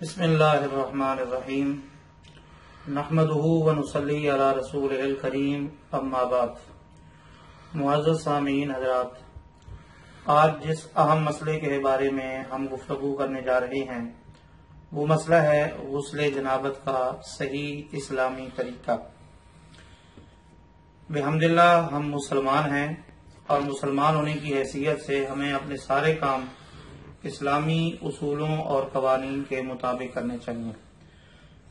بسم اللہ الرحمن الرحیم نحمدہ ونصلی علی رسولہ الکریم اما بعد۔ معزز سامعین حضرات، آج جس اہم مسئلے کے بارے میں ہم گفتگو کرنے جا رہے ہیں وہ مسئلہ ہے غسل جنابت کا صحیح اسلامی طریقہ۔ بحمداللہ ہم مسلمان ہیں اور مسلمان ہونے کی حیثیت سے ہمیں اپنے سارے کام اسلامی اصولوں اور قوانین کے مطابق کرنے چاہیے۔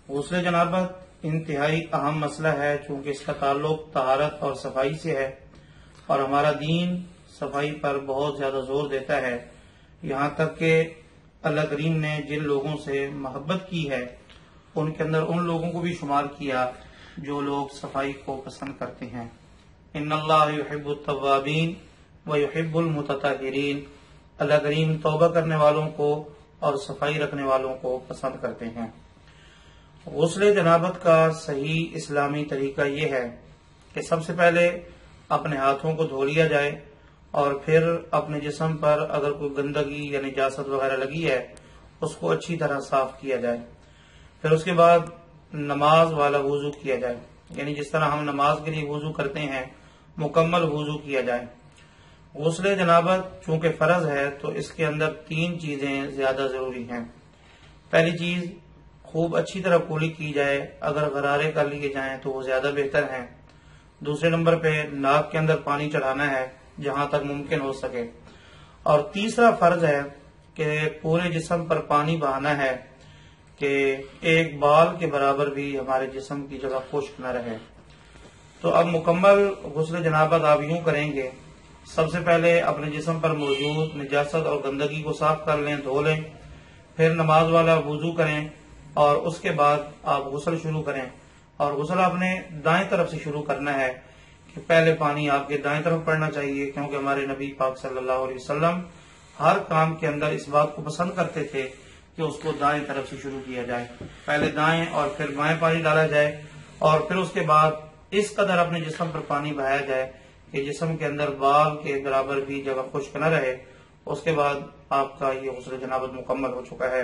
غسل جنابت انتہائی اہم مسئلہ ہے چونکہ اس کا تعلق طہارت اور صفائی سے ہے، اور ہمارا دین صفائی پر بہت زیادہ زور دیتا ہے، یہاں تک کہ اللہ کریم نے جن لوگوں سے محبت کی ہے ان کے اندر ان لوگوں کو بھی شمار کیا جو لوگ صفائی کو پسند کرتے ہیں۔ ان اللہ یحب التوابین ویحب المتطہرین، اللہ کریم توبہ کرنے والوں کو اور صفائی رکھنے والوں کو پسند کرتے ہیں۔ غسل جنابت کا صحیح اسلامی طریقہ یہ ہے کہ سب سے پہلے اپنے ہاتھوں کو دھو لیا جائے اور پھر اپنے جسم پر اگر کوئی گندگی یا نجاست وغیرہ لگی ہے اس کو اچھی طرح صاف کیا جائے۔ پھر اس کے بعد نماز والا وضو کیا جائے، یعنی جس طرح ہم نماز کے لیے وضو کرتے ہیں مکمل وضو کیا جائے۔ غسل جنابت چونکہ فرض ہے تو اس کے اندر 3 چیزیں زیادہ ضروری ہیں۔ پہلی چیز، خوب اچھی طرح کولی کی جائے، اگر غرارے کر لیے جائیں تو وہ زیادہ بہتر ہیں۔ دوسرے نمبر پہ ناک کے اندر پانی چڑھانا ہے جہاں تک ممکن ہو سکے، اور تیسرا فرض ہے کہ پورے جسم پر پانی بہانا ہے کہ ایک بال کے برابر بھی ہمارے جسم کی جگہ خشک نہ رہے۔ تو اب مکمل غسل جنابت آپ یوں کریں گے، سب سے پہلے اپنے جسم پر موجود نجاست اور گندگی کو صاف کر لیں، دھو لیں، پھر نماز والا وضو کریں اور اس کے بعد آپ غسل شروع کریں۔ اور غسل آپ نے دائیں طرف سے شروع کرنا ہے کہ پہلے پانی آپ کے دائیں طرف پڑنا چاہیے، کیونکہ ہمارے نبی پاک صلی اللہ علیہ وسلم ہر کام کے اندر اس بات کو پسند کرتے تھے کہ اس کو دائیں طرف سے شروع کیا جائے، پہلے دائیں اور پھر بائیں پانی ڈالا جائے، اور پھر اس کے بعد اس قدر اپنے جسم پر پانی بہایا جائے کہ جسم کے اندر بال کے برابر بھی جگہ خشک نہ رہے۔ اس کے بعد آپ کا یہ غسل جنابت مکمل ہو چکا ہے۔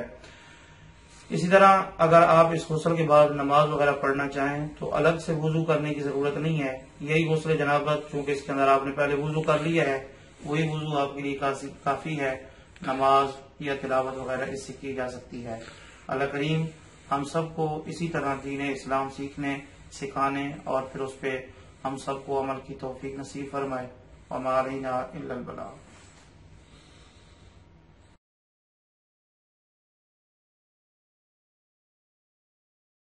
اسی طرح اگر آپ اس غسل کے بعد نماز وغیرہ پڑھنا چاہیں تو الگ سے وضو کرنے کی ضرورت نہیں ہے، یہی غسل جنابت چونکہ اس کے اندر آپ نے پہلے وضو کر لیا ہے وہی وضو آپ کے لیے کافی ہے، نماز یا تلاوت وغیرہ اس سے کی جا سکتی ہے۔ اللہ کریم ہم سب کو اسی طرح دین اسلام سیکھنے، سکھانے اور پھر اس پہ ہم سب کو عمل کی توفیق نصیب فرمائے۔ وما علینا الا البلاغ۔